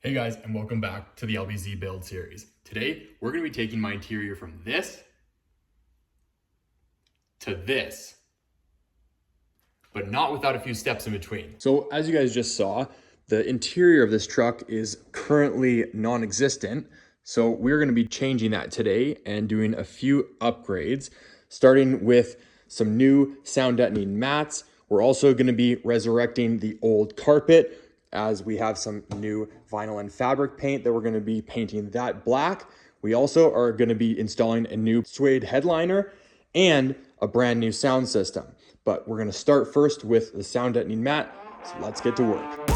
Hey guys, and welcome back to the LBZ build series. Today, we're going to be taking my interior from this to this, but not without a few steps in between. So as you guys just saw, the interior of this truck is currently non-existent. So we're going to be changing that today and doing a few upgrades, starting with some new sound deadening mats. We're also going to be resurrecting the old carpet, as we have some new vinyl and fabric paint that we're going to be painting that black. We also are going to be installing a new suede headliner and a brand new sound system. But we're going to start first with the sound deadening mat. So let's get to work.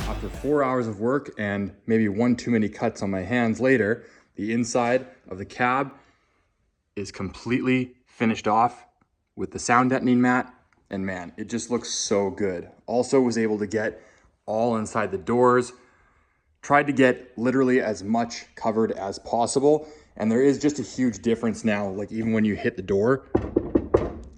After 4 hours of work and maybe one too many cuts on my hands later, the inside of the cab is completely finished off with the sound deadening mat, and man, it just looks so good. Also was able to get all inside the doors, tried to get literally as much covered as possible, and there is just a huge difference now, like even when you hit the door,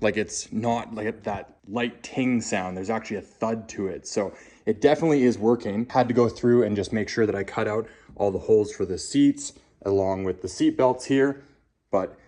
like it's not like that light ting sound, there's actually a thud to it. So it definitely is working. Had to go through and just make sure that I cut out all the holes for the seats along with the seat belts here. But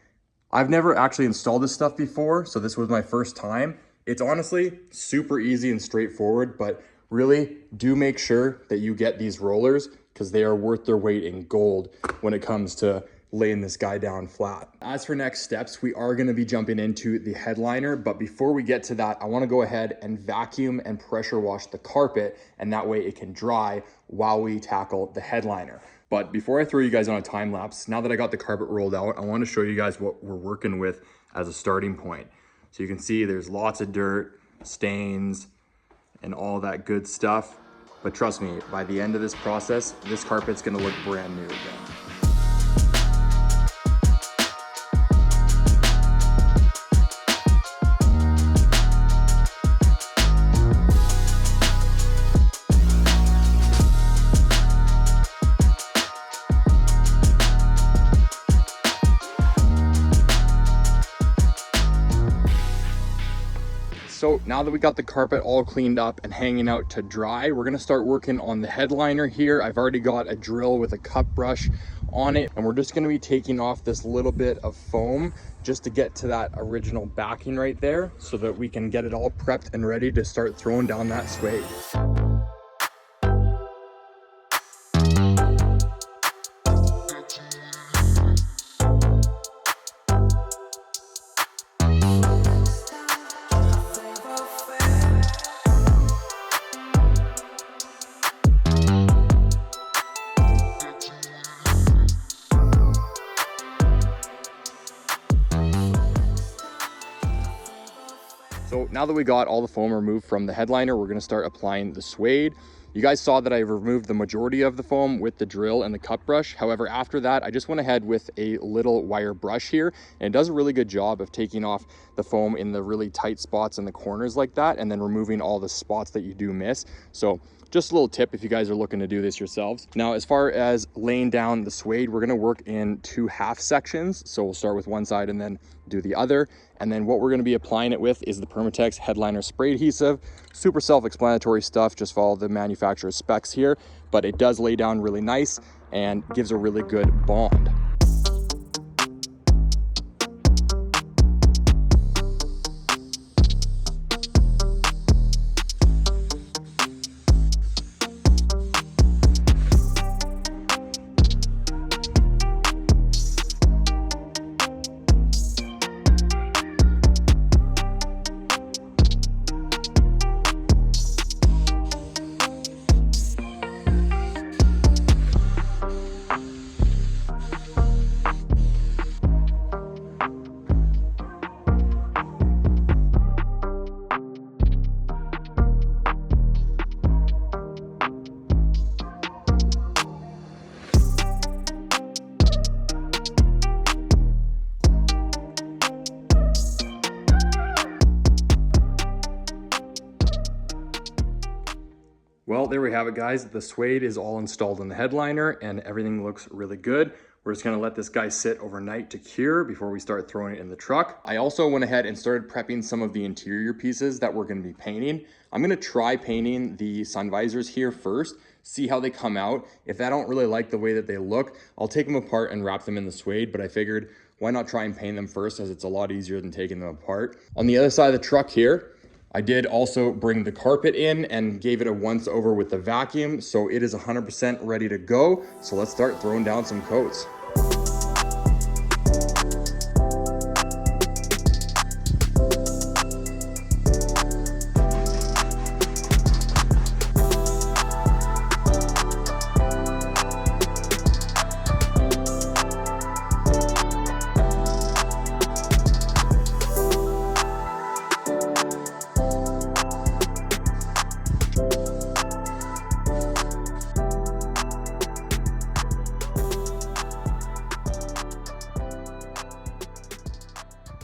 I've never actually installed this stuff before, so this was my first time. It's honestly super easy and straightforward, but really do make sure that you get these rollers because they are worth their weight in gold when it comes to laying this guy down flat. As for next steps, we are going to be jumping into the headliner, but before we get to that, I want to go ahead and vacuum and pressure wash the carpet, and that way it can dry while we tackle the headliner. But before I throw you guys on a time lapse, now that I got the carpet rolled out, I want to show you guys what we're working with as a starting point. So you can see there's lots of dirt, stains, and all that good stuff. But trust me, by the end of this process, this carpet's going to look brand new again. So now that we got the carpet all cleaned up and hanging out to dry, we're gonna start working on the headliner here. I've already got a drill with a cut brush on it, and we're just gonna be taking off this little bit of foam just to get to that original backing right there so that we can get it all prepped and ready to start throwing down that suede. So now that we got all the foam removed from the headliner, we're going to start applying the suede. You guys saw that I removed the majority of the foam with the drill and the cut brush. However, after that, I just went ahead with a little wire brush here, and it does a really good job of taking off the foam in the really tight spots in the corners like that, and then removing all the spots that you do miss. So just a little tip if you guys are looking to do this yourselves. Now, as far as laying down the suede, we're going to work in 2 half sections. So we'll start with one side and then do the other. And then what we're going to be applying it with is the Permatex headliner spray adhesive. Super self-explanatory stuff, just follow the manufacturer's specs here, but it does lay down really nice and gives a really good bond. Well, there we have it, guys. The suede is all installed in the headliner and everything looks really good. We're just gonna let this guy sit overnight to cure before we start throwing it in the truck. I also went ahead and started prepping some of the interior pieces that we're gonna be painting. I'm gonna try painting the sun visors here first, see how they come out. If I don't really like the way that they look, I'll take them apart and wrap them in the suede, but I figured why not try and paint them first, as it's a lot easier than taking them apart. On the other side of the truck here, I did also bring the carpet in and gave it a once over with the vacuum, so it is 100% ready to go. So let's start throwing down some coats.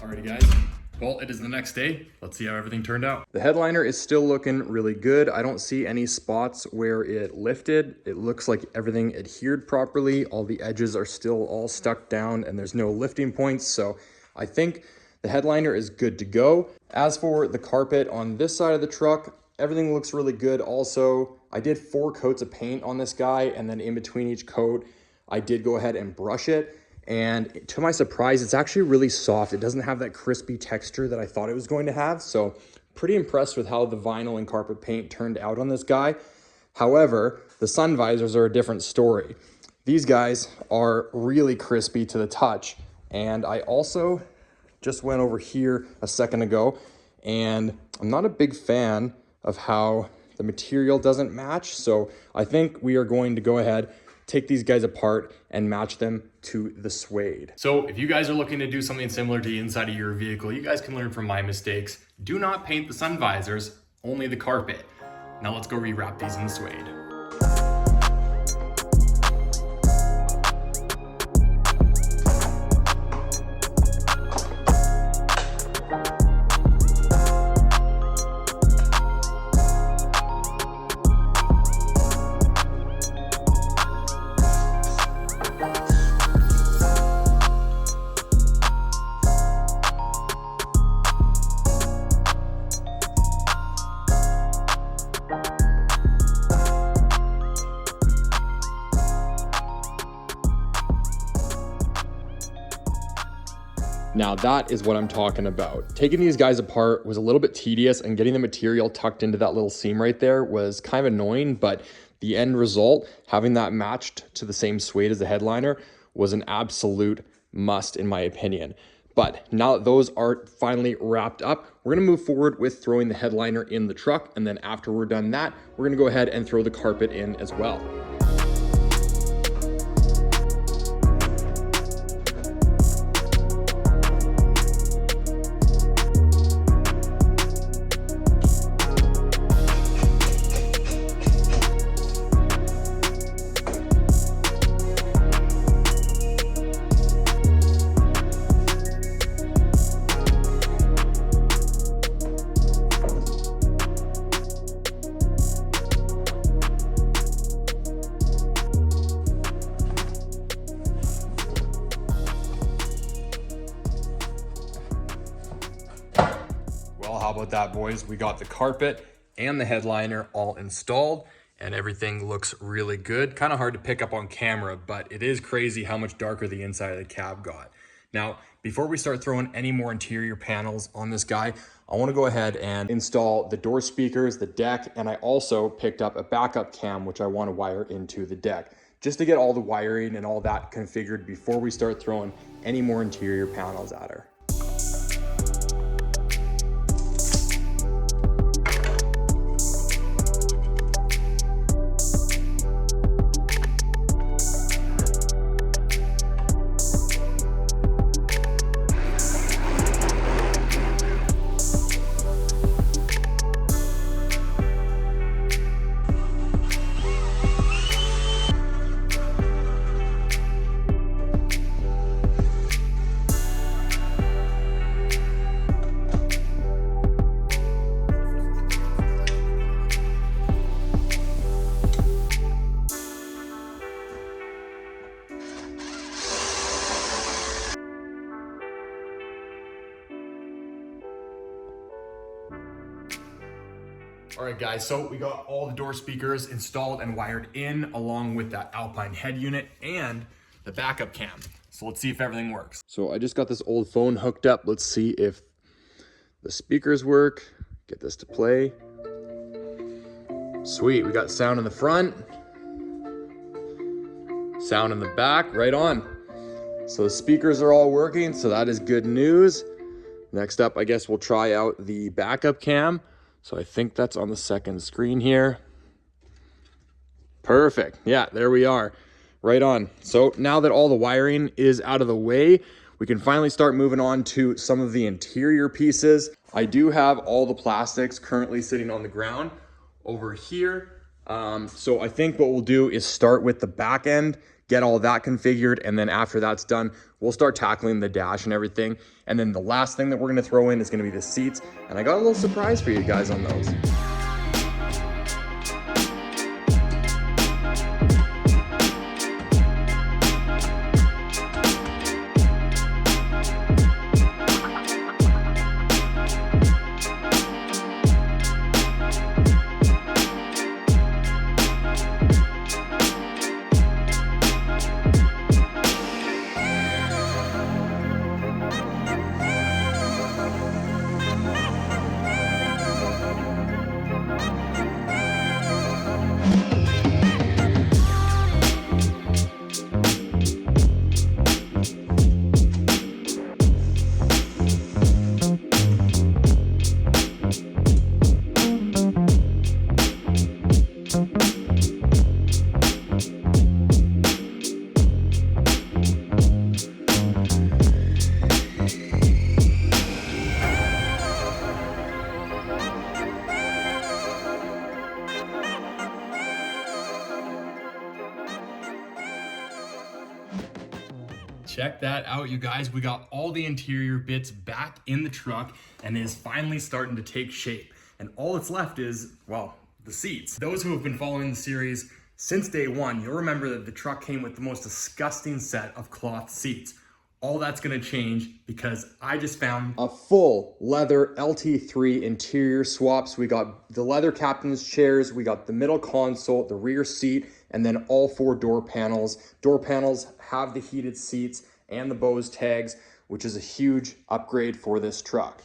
Alrighty guys, well, it is the next day. Let's see how everything turned out. The headliner is still looking really good. I don't see any spots where it lifted. It looks like everything adhered properly. All the edges are still all stuck down and there's no lifting points. So I think the headliner is good to go. As for the carpet on this side of the truck, everything looks really good also. I did 4 coats of paint on this guy, and then in between each coat, I did go ahead and brush it. And to my surprise, it's actually really soft. It doesn't have that crispy texture that I thought it was going to have. So pretty impressed with how the vinyl and carpet paint turned out on this guy. However, the sun visors are a different story. These guys are really crispy to the touch. And I also just went over here a second ago, and I'm not a big fan of how the material doesn't match. So I think we are going to go ahead, take these guys apart and match them to the suede. So if you guys are looking to do something similar to the inside of your vehicle, you guys can learn from my mistakes. Do not paint the sun visors, only the carpet. Now let's go rewrap these in the suede. Now that is what I'm talking about. Taking these guys apart was a little bit tedious, and getting the material tucked into that little seam right there was kind of annoying, but the end result, having that matched to the same suede as the headliner, was an absolute must in my opinion. But now that those are finally wrapped up, we're gonna move forward with throwing the headliner in the truck, and then after we're done that, we're gonna go ahead and throw the carpet in as well. How about that, boys? We got the carpet and the headliner all installed, and everything looks really good. Kind of hard to pick up on camera, but it is crazy how much darker the inside of the cab got. Now, before we start throwing any more interior panels on this guy, I want to go ahead and install the door speakers, the deck, and I also picked up a backup cam, which I want to wire into the deck, just to get all the wiring and all that configured before we start throwing any more interior panels at her. All right guys, so we got all the door speakers installed and wired in along with that Alpine head unit and the backup cam. So let's see if everything works. So I just got this old phone hooked up. Let's see if the speakers work. Get this to play. Sweet, we got sound in the front. Sound in the back, right on. So the speakers are all working, so that is good news. Next up, I guess we'll try out the backup cam. So I think that's on the second screen here. Perfect. Yeah, there we are. Right on. So now that all the wiring is out of the way, we can finally start moving on to some of the interior pieces. I do have all the plastics currently sitting on the ground over here. So I think what we'll do is start with the back end, get all that configured, and then after that's done, we'll start tackling the dash and everything. And then the last thing that we're gonna throw in is gonna be the seats. And I got a little surprise for you guys on those. Check that out, you guys. We got all the interior bits back in the truck and it is finally starting to take shape. And all that's left is, well, the seats. Those who have been following the series since day one, you'll remember that the truck came with the most disgusting set of cloth seats. All that's gonna change because I just found a full leather LT3 interior swaps. We got the leather captain's chairs, we got the middle console, the rear seat, and then all 4 door panels. Door panels have the heated seats and the Bose tags, which is a huge upgrade for this truck.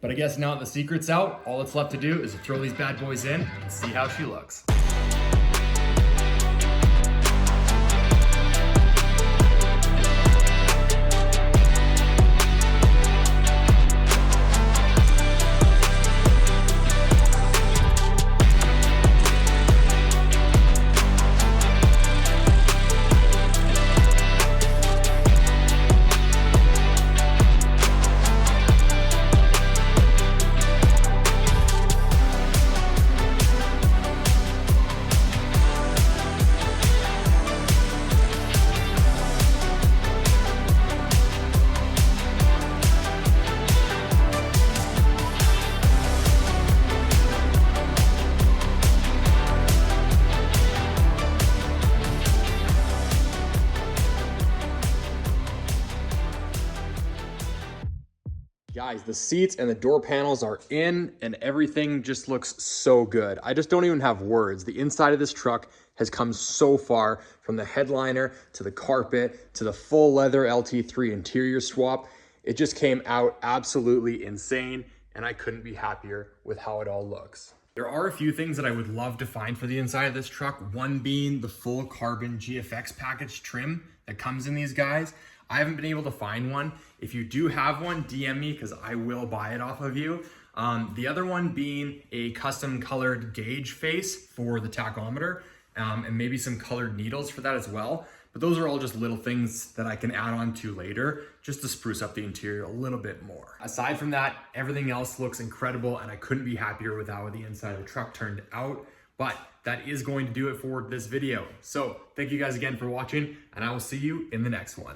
But I guess now that the secret's out, all that's left to do is to throw these bad boys in and see how she looks. Guys, the seats and the door panels are in and everything just looks so good. I just don't even have words. The inside of this truck has come so far, from the headliner to the carpet to the full leather LT3 interior swap. It just came out absolutely insane and I couldn't be happier with how it all looks. There are a few things that I would love to find for the inside of this truck, one being the full carbon GFX package trim that comes in these guys. I haven't been able to find one. If you do have one, DM me because I will buy it off of you. The other one being a custom colored gauge face for the tachometer, and maybe some colored needles for that as well. But those are all just little things that I can add on to later just to spruce up the interior a little bit more. Aside from that, everything else looks incredible and I couldn't be happier with how the inside of the truck turned out. But that is going to do it for this video. So thank you guys again for watching and I will see you in the next one.